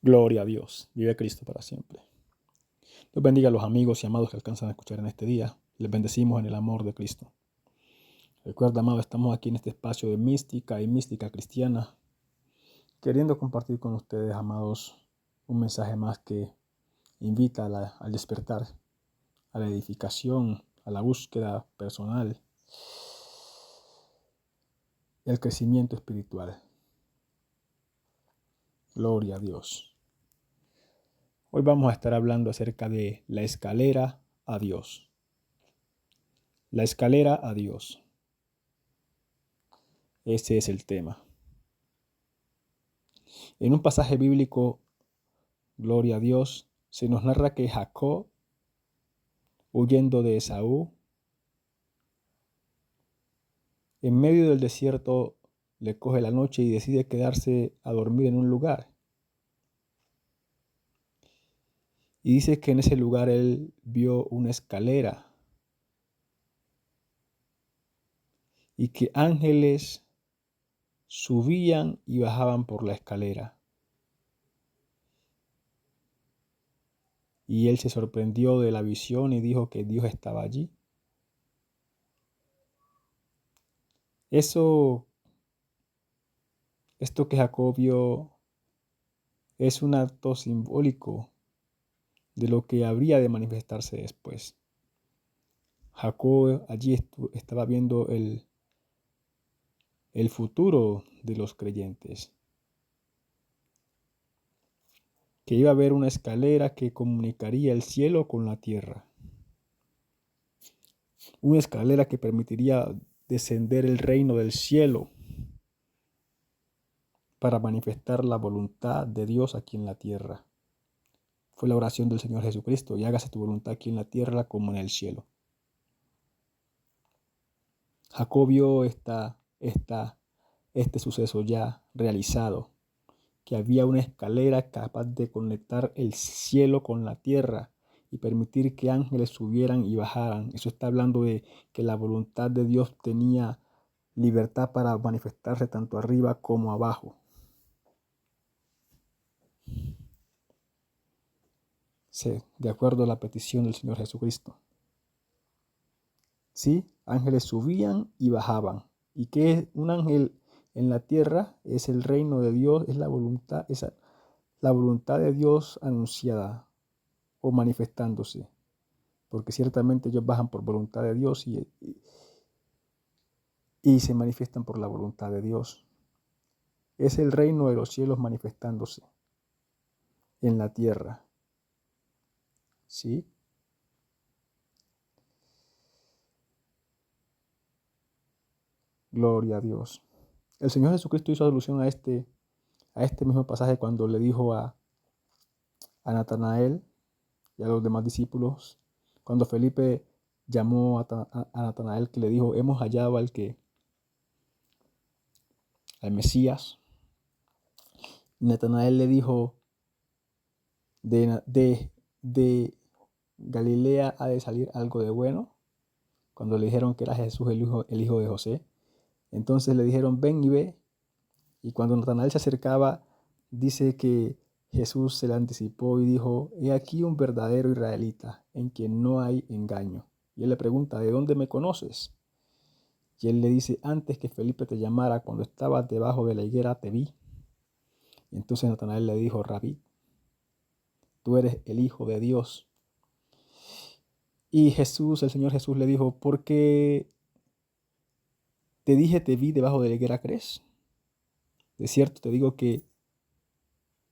Gloria a Dios. Vive Cristo para siempre. Dios bendiga a los amigos y amados que alcanzan a escuchar en este día. Les bendecimos en el amor de Cristo. Recuerda, amado, estamos aquí en este espacio de mística y mística cristiana, queriendo compartir con ustedes, amados, un mensaje más que invita al despertar, a la edificación, a la búsqueda personal y al crecimiento espiritual. Gloria a Dios. Hoy vamos a estar hablando acerca de la escalera a Dios. La escalera a Dios. Ese es el tema. En un pasaje bíblico, gloria a Dios, se nos narra que Jacob, huyendo de Esaú, en medio del desierto le coge la noche y decide quedarse a dormir en un lugar. Y dice que en ese lugar él vio una escalera y que ángeles subían y bajaban por la escalera. Y él se sorprendió de la visión y dijo que Dios estaba allí. Esto que Jacob vio es un acto simbólico de lo que habría de manifestarse después. Jacob allí estaba viendo el futuro de los creyentes, que iba a haber una escalera que comunicaría el cielo con la tierra, una escalera que permitiría descender el reino del cielo para manifestar la voluntad de Dios aquí en la tierra. Fue la oración del Señor Jesucristo: y hágase tu voluntad aquí en la tierra como en el cielo. Jacob vio este suceso ya realizado, que había una escalera capaz de conectar el cielo con la tierra y permitir que ángeles subieran y bajaran. Eso está hablando de que la voluntad de Dios tenía libertad para manifestarse tanto arriba como abajo. Sí, de acuerdo a la petición del Señor Jesucristo. Sí, ángeles subían y bajaban. ¿Y qué es un ángel en la tierra? Es el reino de Dios, es la voluntad de Dios anunciada o manifestándose. Porque ciertamente ellos bajan por voluntad de Dios y se manifiestan por la voluntad de Dios. Es el reino de los cielos manifestándose en la tierra. ¿Sí? Gloria a Dios. El Señor Jesucristo hizo alusión a este mismo pasaje cuando le dijo a Natanael y a los demás discípulos, cuando Felipe llamó a Natanael, que le dijo: hemos hallado al Mesías. Y Natanael le dijo: de Galilea ha de salir algo de bueno. Cuando le dijeron que era Jesús el hijo de José, entonces le dijeron: ven y ve. Y cuando Natanael se acercaba, dice que Jesús se le anticipó y dijo: he aquí un verdadero israelita, en quien no hay engaño. Y él le pregunta: ¿de dónde me conoces? Y él le dice: antes que Felipe te llamara, cuando estabas debajo de la higuera, te vi. Y entonces Natanael le dijo: Rabí, tú eres el Hijo de Dios. Y el Señor Jesús le dijo: ¿por qué te dije te vi debajo de la higuera, crees? De cierto te digo que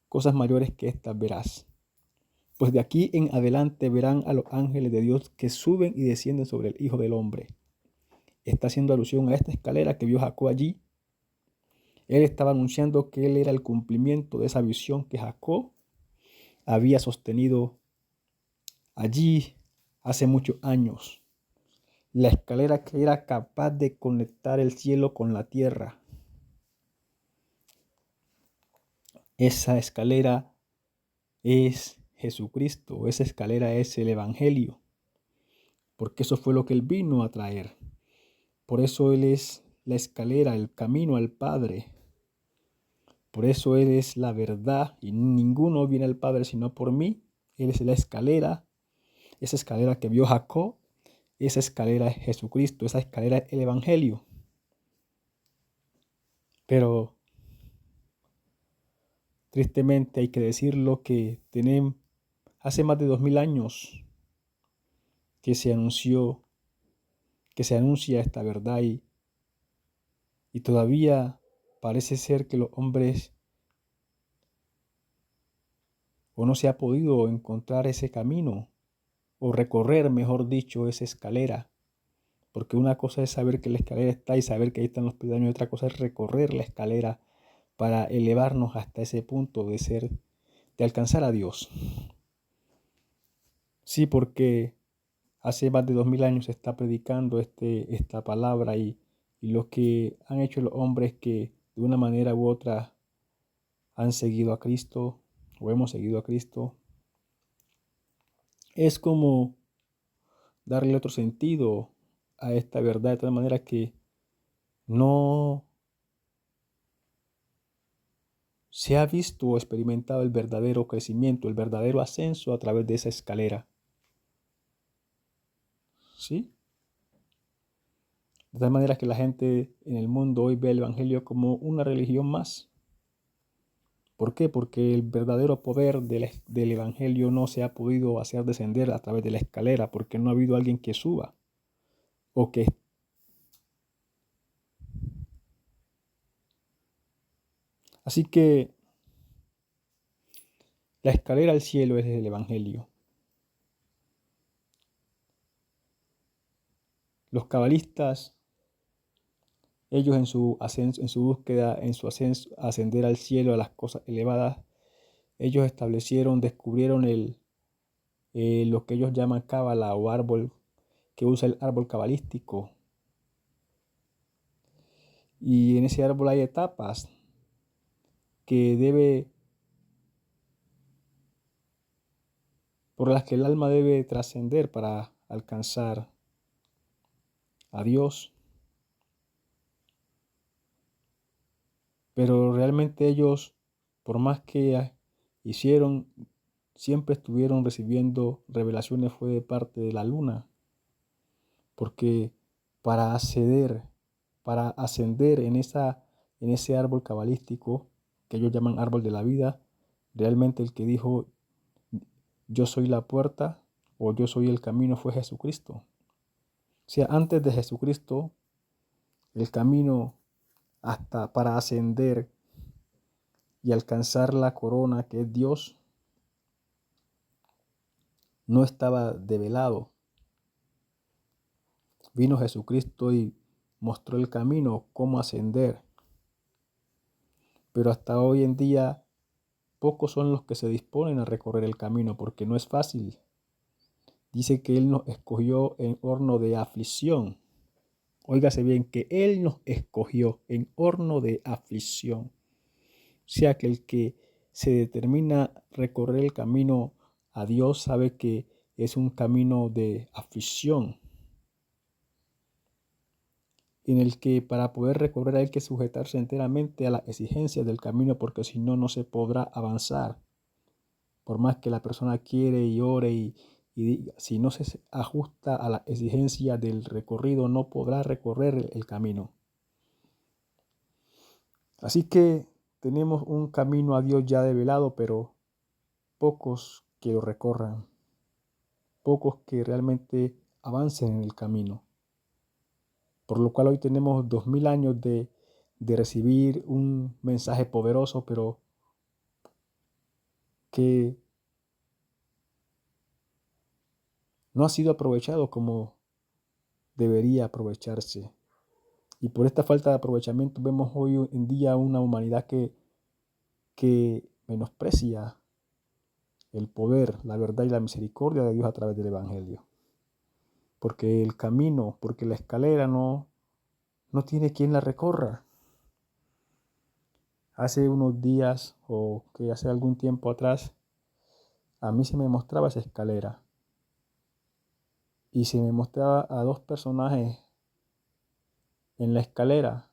cosas mayores que estas verás. Pues de aquí en adelante verán a los ángeles de Dios que suben y descienden sobre el Hijo del Hombre. Está haciendo alusión a esta escalera que vio Jacob allí. Él estaba anunciando que él era el cumplimiento de esa visión que Jacob había sostenido allí hace muchos años. La escalera que era capaz de conectar el cielo con la tierra. Esa escalera es Jesucristo, esa escalera es el Evangelio, porque eso fue lo que Él vino a traer. Por eso Él es la escalera, el camino al Padre, Por eso Él es la verdad y ninguno viene al Padre sino por mí. Él es la escalera, esa escalera que vio Jacob, esa escalera es Jesucristo, esa escalera es el Evangelio. Pero tristemente hay que decirlo que tenemos hace más de 2000 años que se anuncia esta verdad y todavía parece ser que los hombres o no se ha podido encontrar ese camino o recorrer, mejor dicho, esa escalera. Porque una cosa es saber que la escalera está y saber que ahí están los peldaños, y otra cosa es recorrer la escalera para elevarnos hasta ese punto de alcanzar a Dios. Sí, porque hace más de 2000 años se está predicando esta palabra y lo que han hecho los hombres que de una manera u otra han seguido a Cristo o hemos seguido a Cristo, es como darle otro sentido a esta verdad de tal manera que no se ha visto o experimentado el verdadero crecimiento, el verdadero ascenso a través de esa escalera. ¿Sí? De tal manera que la gente en el mundo hoy ve el Evangelio como una religión más. ¿Por qué? Porque el verdadero poder del Evangelio no se ha podido hacer descender a través de la escalera, porque no ha habido alguien que suba o que... Así que la escalera al cielo es el Evangelio. Los cabalistas, ellos en su ascenso, en su búsqueda, en su ascenso, ascender al cielo, a las cosas elevadas, ellos descubrieron lo que ellos llaman cábala o árbol, que usa el árbol cabalístico. Y en ese árbol hay etapas por las que el alma debe trascender para alcanzar a Dios. Pero realmente ellos, por más que hicieron, siempre estuvieron recibiendo revelaciones fue de parte de la luna. Porque para ascender en ese árbol cabalístico, que ellos llaman árbol de la vida, realmente el que dijo, yo soy la puerta o yo soy el camino, fue Jesucristo. O sea, antes de Jesucristo, el camino hasta para ascender y alcanzar la corona que es Dios, no estaba develado. Vino Jesucristo y mostró el camino, cómo ascender. Pero hasta hoy en día, pocos son los que se disponen a recorrer el camino, porque no es fácil. Dice que Él nos escogió en horno de aflicción. Óigase bien, que Él nos escogió en horno de aflicción. O sea que el que se determina recorrer el camino a Dios sabe que es un camino de aflicción, en el que para poder recorrer hay que sujetarse enteramente a las exigencias del camino, porque si no, no se podrá avanzar. Por más que la persona quiere y ore y diga, si no se ajusta a la exigencia del recorrido, no podrá recorrer el camino. Así que tenemos un camino a Dios ya develado, pero pocos que lo recorran, pocos que realmente avancen en el camino. Por lo cual hoy tenemos 2000 años de recibir un mensaje poderoso, pero que no ha sido aprovechado como debería aprovecharse. Y por esta falta de aprovechamiento vemos hoy en día una humanidad que menosprecia el poder, la verdad y la misericordia de Dios a través del Evangelio. Porque el camino, porque la escalera no tiene quien la recorra. Hace unos días o que hace algún tiempo atrás, a mí se me mostraba esa escalera. Y se me mostraba a dos personajes en la escalera,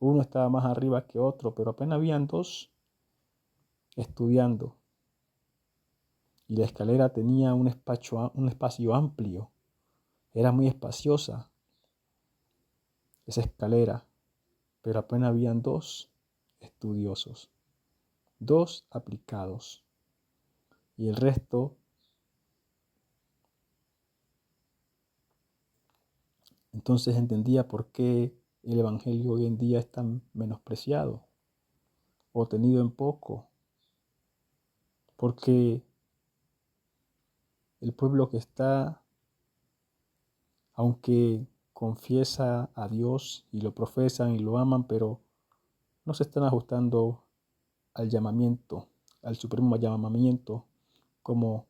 Uno estaba más arriba que otro, pero apenas habían dos estudiando. Y la escalera tenía un espacio amplio. Era muy espaciosa esa escalera, pero apenas habían dos estudiosos, dos aplicados. Y el resto, entonces entendía por qué el evangelio hoy en día es tan menospreciado o tenido en poco. Porque el pueblo que está, aunque confiesa a Dios y lo profesan y lo aman, pero no se están ajustando al llamamiento, al supremo llamamiento, como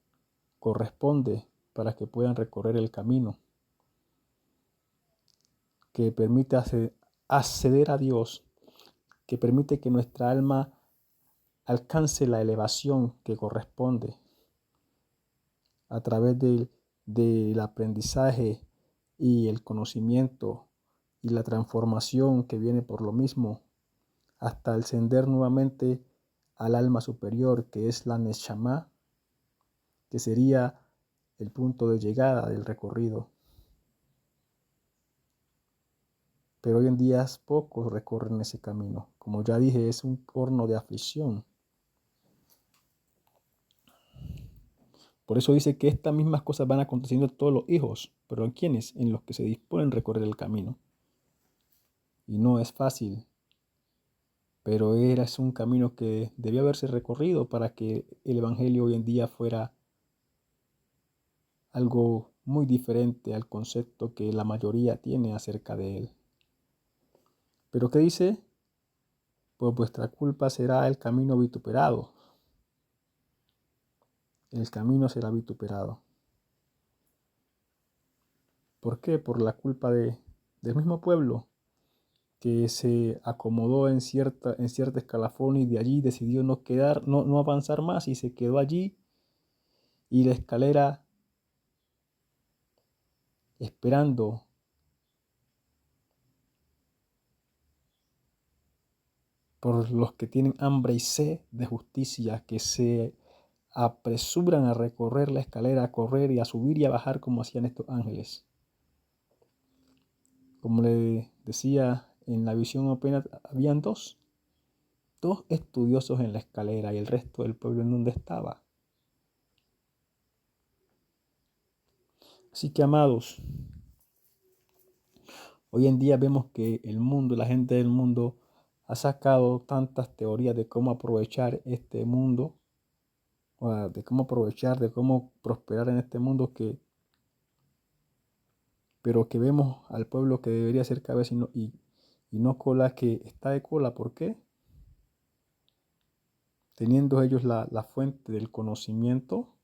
corresponde para que puedan recorrer el camino que permite acceder a Dios, que permite que nuestra alma alcance la elevación que corresponde a través del aprendizaje y el conocimiento y la transformación que viene por lo mismo, hasta ascender nuevamente al alma superior, que es la Neshama, que sería el punto de llegada del recorrido. Pero hoy en día pocos recorren ese camino. Como ya dije, es un horno de aflicción. Por eso dice que estas mismas cosas van aconteciendo en todos los hijos. ¿Pero en quiénes? En los que se disponen a recorrer el camino. Y no es fácil, pero es un camino que debía haberse recorrido para que el Evangelio hoy en día fuera algo muy diferente al concepto que la mayoría tiene acerca de él. ¿Pero qué dice? Pues vuestra culpa será el camino vituperado. El camino será vituperado. ¿Por qué? Por la culpa del mismo pueblo que se acomodó en cierta escalafón y de allí decidió no avanzar más y se quedó allí, y la escalera esperando por los que tienen hambre y sed de justicia, que se apresuran a recorrer la escalera, a correr y a subir y a bajar como hacían estos ángeles. Como le decía, en la visión apenas habían dos estudiosos en la escalera, y el resto del pueblo en donde estaba. Así que, amados, hoy en día vemos que el mundo, la gente del mundo, ha sacado tantas teorías de cómo aprovechar este mundo, de cómo aprovechar, de cómo prosperar en este mundo, pero que vemos al pueblo que debería ser cabeza y no cola, que está de cola. ¿Por qué? Teniendo ellos la fuente del conocimiento,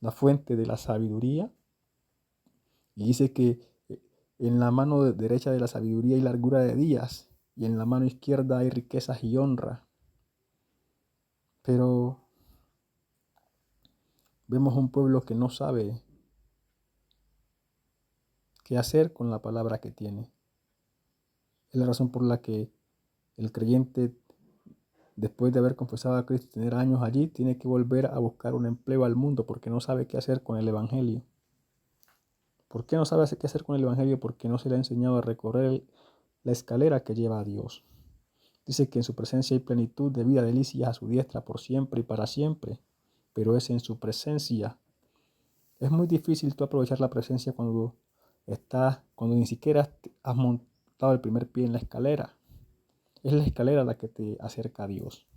la fuente de la sabiduría, y dice que en la mano derecha de la sabiduría hay largura de días, y en la mano izquierda hay riquezas y honra. Pero vemos un pueblo que no sabe qué hacer con la palabra que tiene. Es la razón por la que el creyente, después de haber confesado a Cristo y tener años allí, tiene que volver a buscar un empleo al mundo, porque no sabe qué hacer con el Evangelio. ¿Por qué no sabe qué hacer con el Evangelio? Porque no se le ha enseñado a recorrer la escalera que lleva a Dios. Dice que en su presencia hay plenitud de vida, delicias a su diestra por siempre y para siempre. Pero es en su presencia. Es muy difícil tú aprovechar la presencia cuando ni siquiera has montado el primer pie en la escalera. Es la escalera la que te acerca a Dios.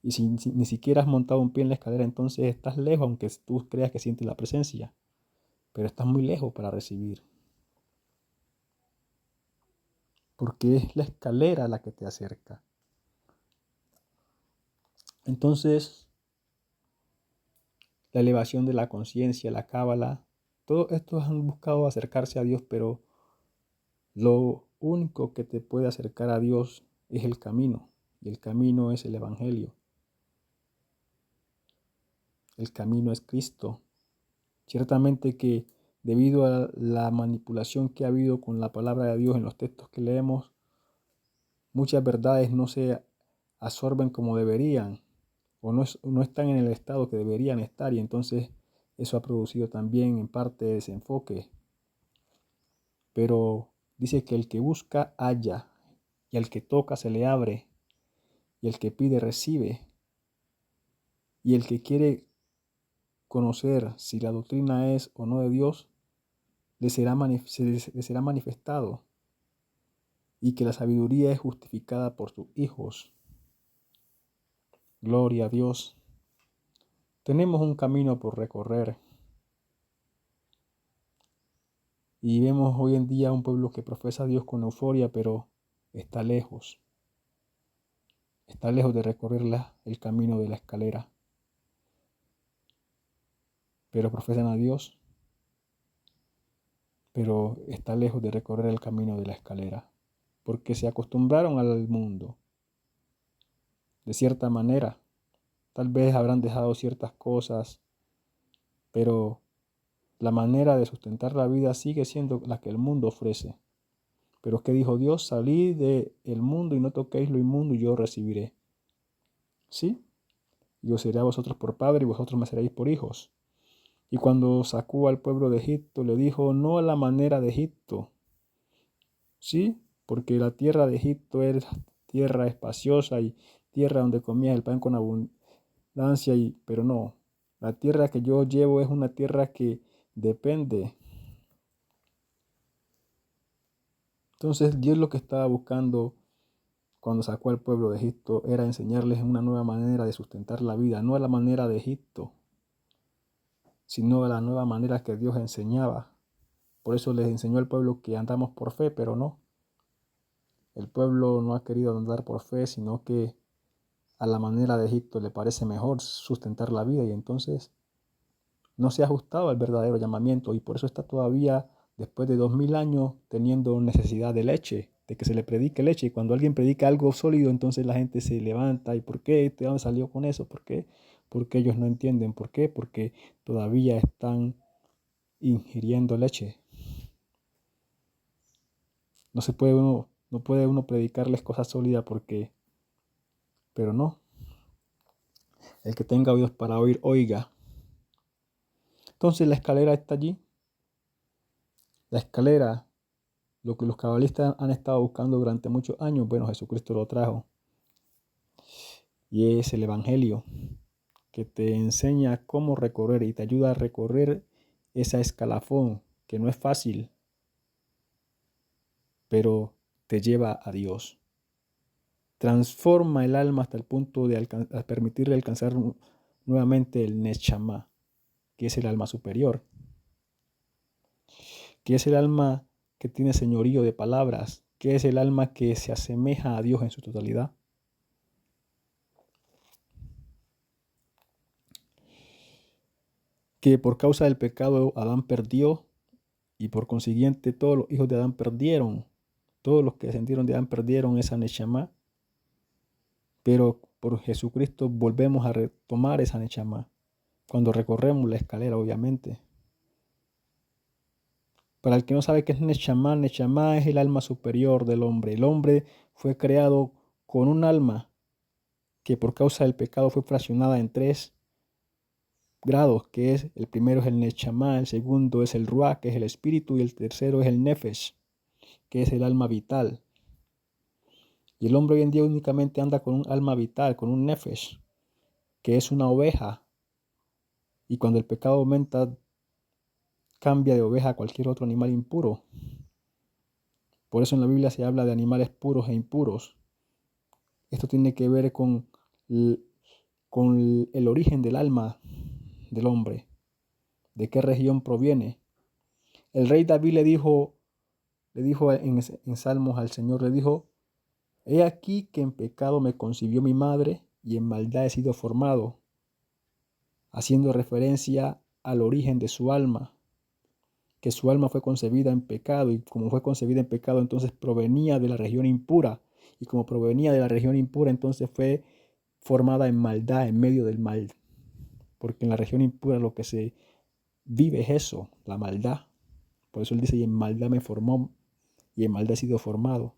Y si ni siquiera has montado un pie en la escalera, entonces estás lejos, aunque tú creas que sientes la presencia. Pero estás muy lejos para recibir. Porque es la escalera la que te acerca. Entonces, la elevación de la conciencia, la cábala, todos estos han buscado acercarse a Dios, pero lo único que te puede acercar a Dios es el camino, y el camino es el Evangelio. El camino es Cristo. Ciertamente que debido a la manipulación que ha habido con la palabra de Dios en los textos que leemos, muchas verdades no se absorben como deberían o no están en el estado que deberían estar, y entonces eso ha producido también en parte desenfoque. Pero dice que el que busca halla, y al que toca se le abre, y el que pide recibe, y el que quiere conocer si la doctrina es o no de Dios, le será manifestado, y que la sabiduría es justificada por sus hijos. Gloria a Dios. Tenemos un camino por recorrer, y vemos hoy en día un pueblo que profesa a Dios con euforia, pero está lejos de recorrer el camino de la escalera. Pero profesan a Dios, pero está lejos de recorrer el camino de la escalera, porque se acostumbraron al mundo. De cierta manera, tal vez habrán dejado ciertas cosas, pero la manera de sustentar la vida sigue siendo la que el mundo ofrece. Pero es que dijo Dios: salid del mundo y no toquéis lo inmundo, y yo recibiré. ¿Sí? Yo seré a vosotros por padre, y vosotros me seréis por hijos. Y cuando sacó al pueblo de Egipto, le dijo: no a la manera de Egipto. ¿Sí? Porque la tierra de Egipto era tierra espaciosa y tierra donde comías el pan con abundancia, pero no. La tierra que yo llevo es una tierra que depende. Entonces Dios lo que estaba buscando cuando sacó al pueblo de Egipto era enseñarles una nueva manera de sustentar la vida, no a la manera de Egipto, sino a la nueva manera que Dios enseñaba. Por eso les enseñó al pueblo que andamos por fe, pero no. El pueblo no ha querido andar por fe, sino que a la manera de Egipto le parece mejor sustentar la vida, y entonces no se ha ajustado al verdadero llamamiento, y por eso está todavía, después de 2000 años, teniendo necesidad de leche, de que se le predique leche. Y cuando alguien predica algo sólido, entonces la gente se levanta. ¿Y por qué? ¿De dónde salió con eso? ¿Por qué? Porque ellos no entienden. ¿Por qué? Porque todavía están ingiriendo leche. No puede uno predicarles cosas sólidas pero no. El que tenga oídos para oír, oiga. Entonces la escalera está allí. La escalera, lo que los cabalistas han estado buscando durante muchos años, bueno, Jesucristo lo trajo. Y es el Evangelio, que te enseña cómo recorrer y te ayuda a recorrer esa escalafón, que no es fácil, pero te lleva a Dios. Transforma el alma hasta el punto de permitirle alcanzar nuevamente el Neshama, que es el alma superior, que es el alma que tiene señorío de palabras, que es el alma que se asemeja a Dios en su totalidad. Que por causa del pecado Adán perdió, y por consiguiente todos los hijos de Adán perdieron. Todos los que descendieron de Adán perdieron esa Neshama, pero por Jesucristo volvemos a retomar esa Neshama cuando recorremos la escalera, obviamente. Para el que no sabe qué es Neshama, Neshama es el alma superior del hombre. El hombre fue creado con un alma que por causa del pecado fue fraccionada en 3 grados, que es: el primero es el Neshama, el segundo es el Ruach, que es el espíritu, y el tercero es el Nefesh, que es el alma vital. Y el hombre hoy en día únicamente anda con un alma vital, con un Nefesh, que es una oveja. Y cuando el pecado aumenta, cambia de oveja a cualquier otro animal impuro. Por eso en la Biblia se habla de animales puros e impuros. Esto tiene que ver con el origen del alma del hombre, de qué región proviene. El rey David le dijo en Salmos al Señor, le dijo: he aquí que en pecado me concibió mi madre, y en maldad he sido formado, haciendo referencia al origen de su alma, que su alma fue concebida en pecado, y como fue concebida en pecado, entonces provenía de la región impura, y como provenía de la región impura, entonces fue formada en maldad, en medio del mal, porque en la región impura lo que se vive es eso, la maldad. Por eso él dice: y en maldad me formó, y en maldad he sido formado.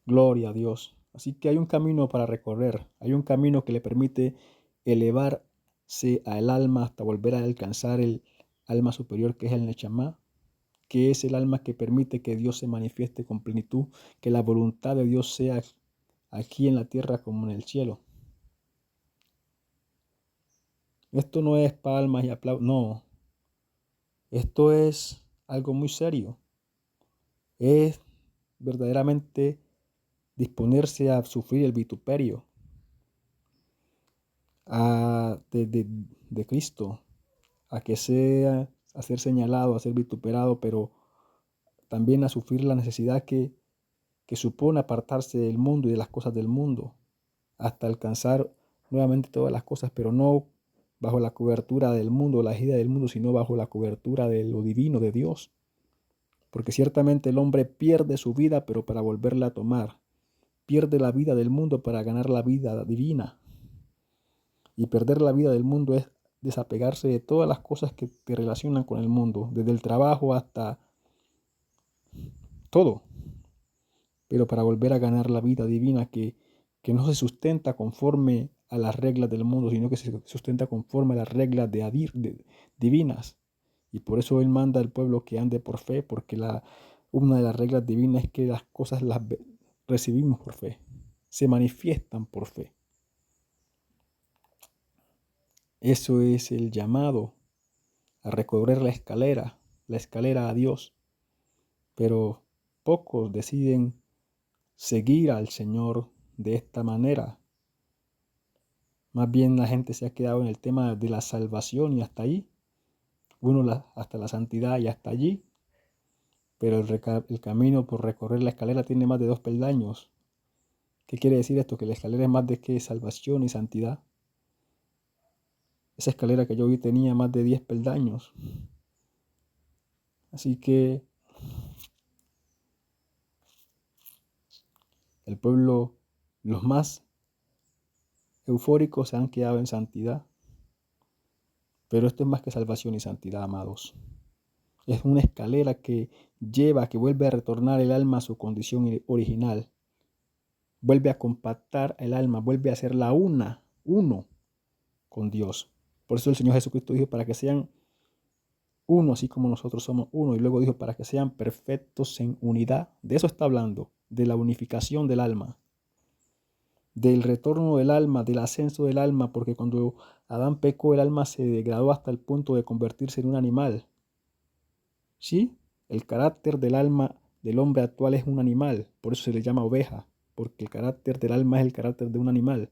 Gloria a Dios. Así que hay un camino para recorrer, hay un camino que le permite elevarse al alma hasta volver a alcanzar el alma superior que es el Neshama, que es el alma que permite que Dios se manifieste con plenitud, que la voluntad de Dios sea aquí en la tierra como en el cielo. Esto no es palmas y aplausos, no. Esto es algo muy serio. Es verdaderamente disponerse a sufrir el vituperio de Cristo, a que sea a ser señalado, a ser vituperado, pero también a sufrir la necesidad que supone apartarse del mundo y de las cosas del mundo, hasta alcanzar nuevamente todas las cosas, pero no bajo la cobertura del mundo, la ejida del mundo, sino bajo la cobertura de lo divino de Dios. Porque ciertamente el hombre pierde su vida, pero para volverla a tomar. Pierde la vida del mundo para ganar la vida divina. Y perder la vida del mundo es desapegarse de todas las cosas que te relacionan con el mundo, desde el trabajo hasta todo, pero para volver a ganar la vida divina que no se sustenta conforme a las reglas del mundo, sino que se sustenta conforme a las reglas divinas. Y por eso Él manda al pueblo que ande por fe, porque una de las reglas divinas es que las cosas las recibimos por fe, se manifiestan por fe. Eso es el llamado a recorrer la escalera a Dios. Pero pocos deciden seguir al Señor de esta manera. Más bien la gente se ha quedado en el tema de la salvación y hasta ahí. Hasta la santidad y hasta allí. Pero el camino por recorrer la escalera tiene más de 2 peldaños. ¿Qué quiere decir esto? Que la escalera es más de que salvación y santidad. Esa escalera que yo vi tenía más de 10 peldaños. Así que el pueblo, los más eufóricos se han quedado en santidad. Pero esto es más que salvación y santidad, amados. Es una escalera que que vuelve a retornar el alma a su condición original. Vuelve a compactar el alma, vuelve a hacerla uno con Dios. Por eso el Señor Jesucristo dijo, para que sean uno, así como nosotros somos uno. Y luego dijo, para que sean perfectos en unidad. De eso está hablando, de la unificación del alma, del retorno del alma, del ascenso del alma, porque cuando Adán pecó, el alma se degradó hasta el punto de convertirse en un animal. ¿Sí? El carácter del alma del hombre actual es un animal, por eso se le llama oveja, porque el carácter del alma es el carácter de un animal.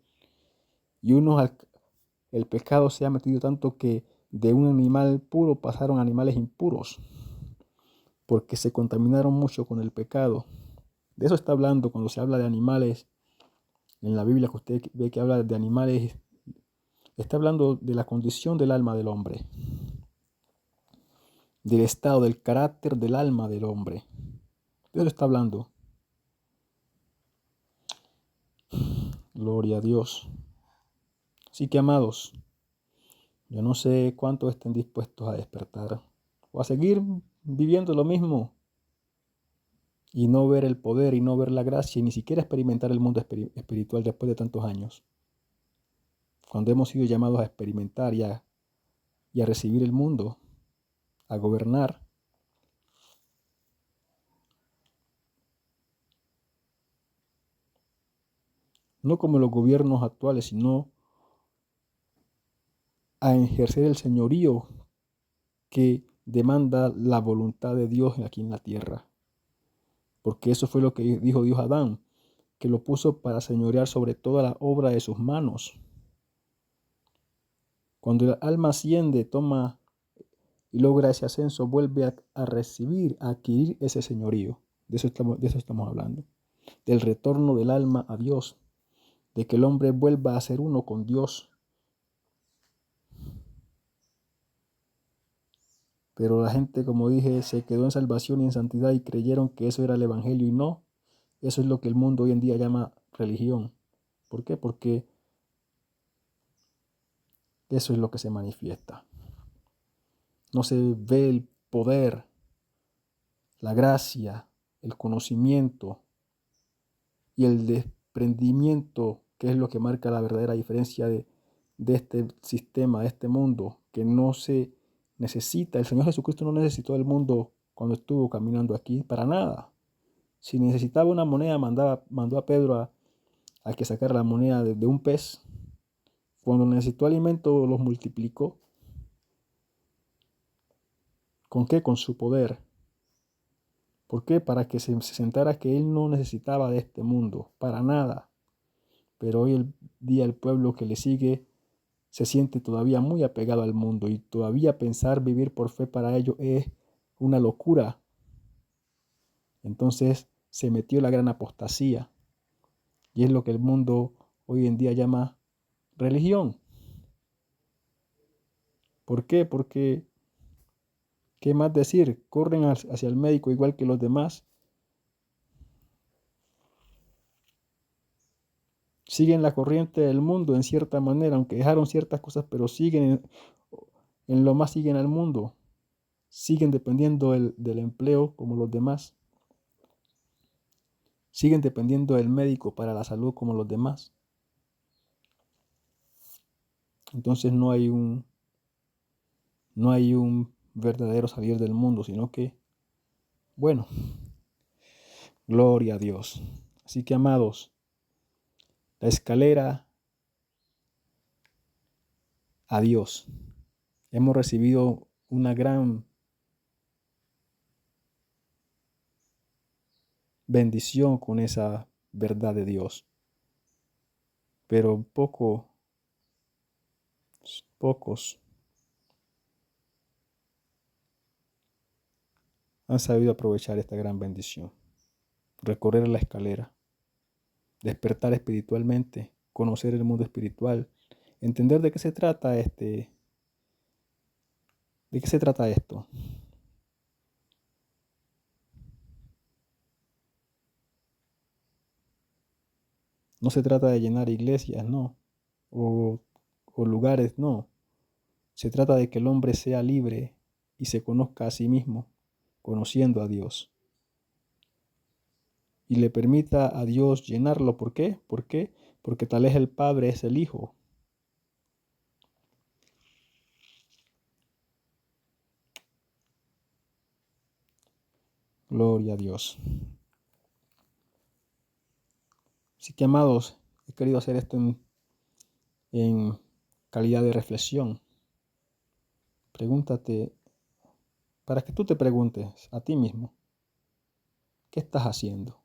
Y el pecado se ha metido tanto que de un animal puro pasaron a animales impuros, porque se contaminaron mucho con el pecado. De eso está hablando cuando se habla de animales. En la Biblia que usted ve que habla de animales, está hablando de la condición del alma del hombre, del estado, del carácter del alma del hombre. De eso está hablando. Gloria a Dios. Así que, amados, yo no sé cuántos estén dispuestos a despertar o a seguir viviendo lo mismo y no ver el poder y no ver la gracia y ni siquiera experimentar el mundo espiritual después de tantos años. Cuando hemos sido llamados a experimentar y a recibir el mundo, a gobernar. No como los gobiernos actuales, sino a ejercer el señorío que demanda la voluntad de Dios aquí en la tierra. Porque eso fue lo que dijo Dios a Adán, que lo puso para señorear sobre toda la obra de sus manos. Cuando el alma asciende, toma y logra ese ascenso, vuelve a recibir, a adquirir ese señorío. De eso estamos hablando. Del retorno del alma a Dios, de que el hombre vuelva a ser uno con Dios. Pero la gente, como dije, se quedó en salvación y en santidad y creyeron que eso era el evangelio y no. Eso es lo que el mundo hoy en día llama religión. ¿Por qué? Porque eso es lo que se manifiesta. No se ve el poder, la gracia, el conocimiento y el desprendimiento, que es lo que marca la verdadera diferencia de este sistema, de este mundo, que no se necesita. El Señor Jesucristo no necesitó el mundo cuando estuvo caminando aquí, para nada. Si necesitaba una moneda, mandó a Pedro a que sacara la moneda de un pez. Cuando necesitó alimento, los multiplicó. ¿Con qué? Con su poder. ¿Por qué? Para que se sentara que Él no necesitaba de este mundo, para nada. Pero hoy el día el pueblo que le sigue se siente todavía muy apegado al mundo y todavía pensar vivir por fe para ellos es una locura. Entonces se metió la gran apostasía y es lo que el mundo hoy en día llama religión. ¿Por qué? Porque, ¿qué más decir? Corren hacia el médico igual que los demás. Siguen la corriente del mundo en cierta manera, aunque dejaron ciertas cosas, pero siguen en lo más siguen al mundo. Siguen dependiendo del empleo como los demás. Siguen dependiendo del médico para la salud como los demás. Entonces no hay un verdadero salir del mundo, sino que, bueno, gloria a Dios. Así que, amados, la escalera a Dios. Hemos recibido una gran bendición con esa verdad de Dios. Pero pocos han sabido aprovechar esta gran bendición. Recorrer la escalera, despertar espiritualmente, conocer el mundo espiritual, entender de qué se trata de qué se trata esto. No se trata de llenar iglesias, no, o lugares, no. Se trata de que el hombre sea libre y se conozca a sí mismo, conociendo a Dios. Y le permita a Dios llenarlo. ¿Por qué? ¿Por qué? Porque tal es el Padre, es el Hijo. Gloria a Dios. Así que, amados, he querido hacer esto en calidad de reflexión. Pregúntate, para que tú te preguntes a ti mismo, ¿qué estás haciendo?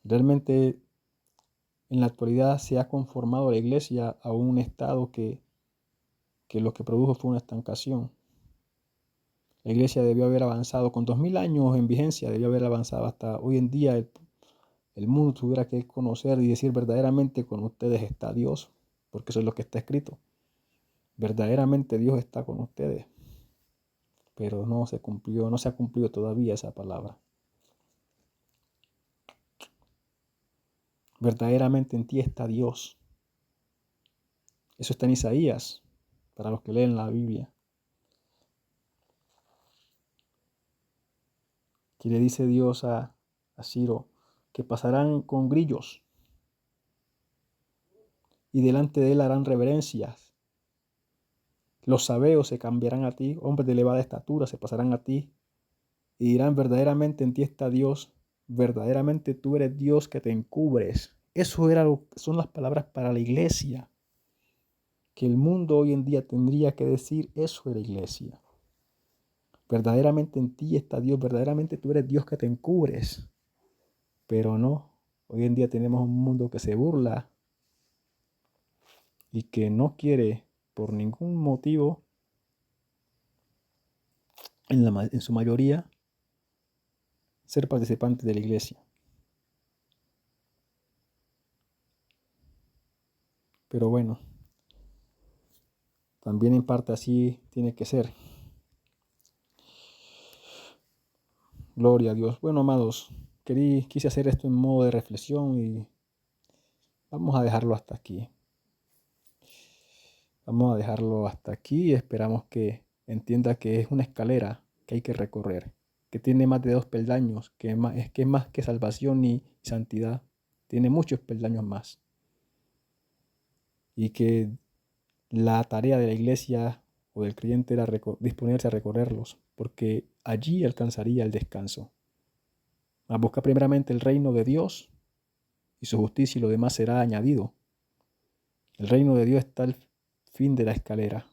Realmente en la actualidad se ha conformado la iglesia a un estado que lo que produjo fue una estancación. La iglesia debió haber avanzado con 2000 años en vigencia, debió haber avanzado hasta hoy en día. El mundo tuviera que conocer y decir verdaderamente con ustedes está Dios, porque eso es lo que está escrito. Verdaderamente Dios está con ustedes, pero no se cumplió, no se ha cumplido todavía esa palabra. Verdaderamente en ti está Dios. Eso está en Isaías, para los que leen la Biblia. Que le dice Dios a Ciro que pasarán con grillos y delante de él harán reverencias. Los sabeos se cambiarán a ti, hombres de elevada estatura se pasarán a ti y dirán verdaderamente en ti está Dios, verdaderamente tú eres Dios que te encubres. Son las palabras para la iglesia, que el mundo hoy en día tendría que decir, eso era iglesia. Verdaderamente en ti está Dios, verdaderamente tú eres Dios que te encubres. Pero no, hoy en día tenemos un mundo que se burla y que no quiere por ningún motivo, en su mayoría, ser participante de la iglesia. Pero bueno, también en parte así tiene que ser. Gloria a Dios. Bueno, amados, quise hacer esto en modo de reflexión y vamos a dejarlo hasta aquí. Vamos a dejarlo hasta aquí y esperamos que entienda que es una escalera que hay que recorrer, que tiene más de 2 peldaños, que es más que salvación y santidad. Tiene muchos peldaños más. Y que la tarea de la iglesia o del creyente era disponerse a recorrerlos, porque allí alcanzaría el descanso. A buscar primeramente el reino de Dios y su justicia, y lo demás será añadido. El reino de Dios está al fin de la escalera.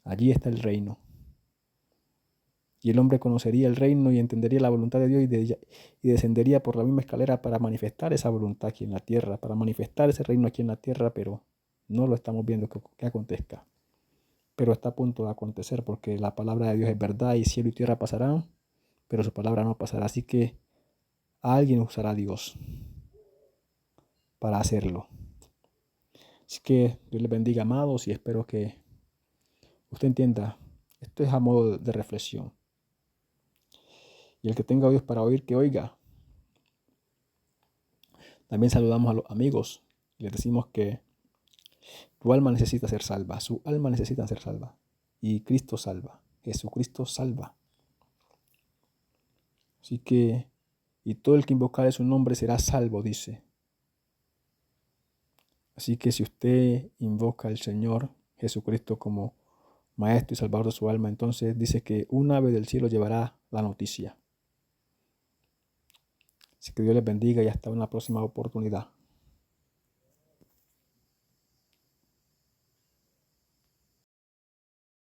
Allí está el reino. Y el hombre conocería el reino y entendería la voluntad de Dios y descendería por la misma escalera para manifestar esa voluntad aquí en la tierra, para manifestar ese reino aquí en la tierra, pero no lo estamos viendo que acontezca. Pero está a punto de acontecer, porque la palabra de Dios es verdad y cielo y tierra pasarán, pero su palabra no pasará. Así que alguien usará a Dios para hacerlo. Así que Dios les bendiga, amados, y espero que usted entienda. Esto es a modo de reflexión. Y el que tenga oídos para oír, que oiga. También saludamos a los amigos y les decimos que tu alma necesita ser salva, su alma necesita ser salva. Y Cristo salva, Jesucristo salva. Así que, y todo el que invocare su nombre será salvo, dice. Así que si usted invoca al Señor Jesucristo como Maestro y Salvador de su alma, entonces dice que un ave del cielo llevará la noticia. Así que Dios les bendiga y hasta una próxima oportunidad.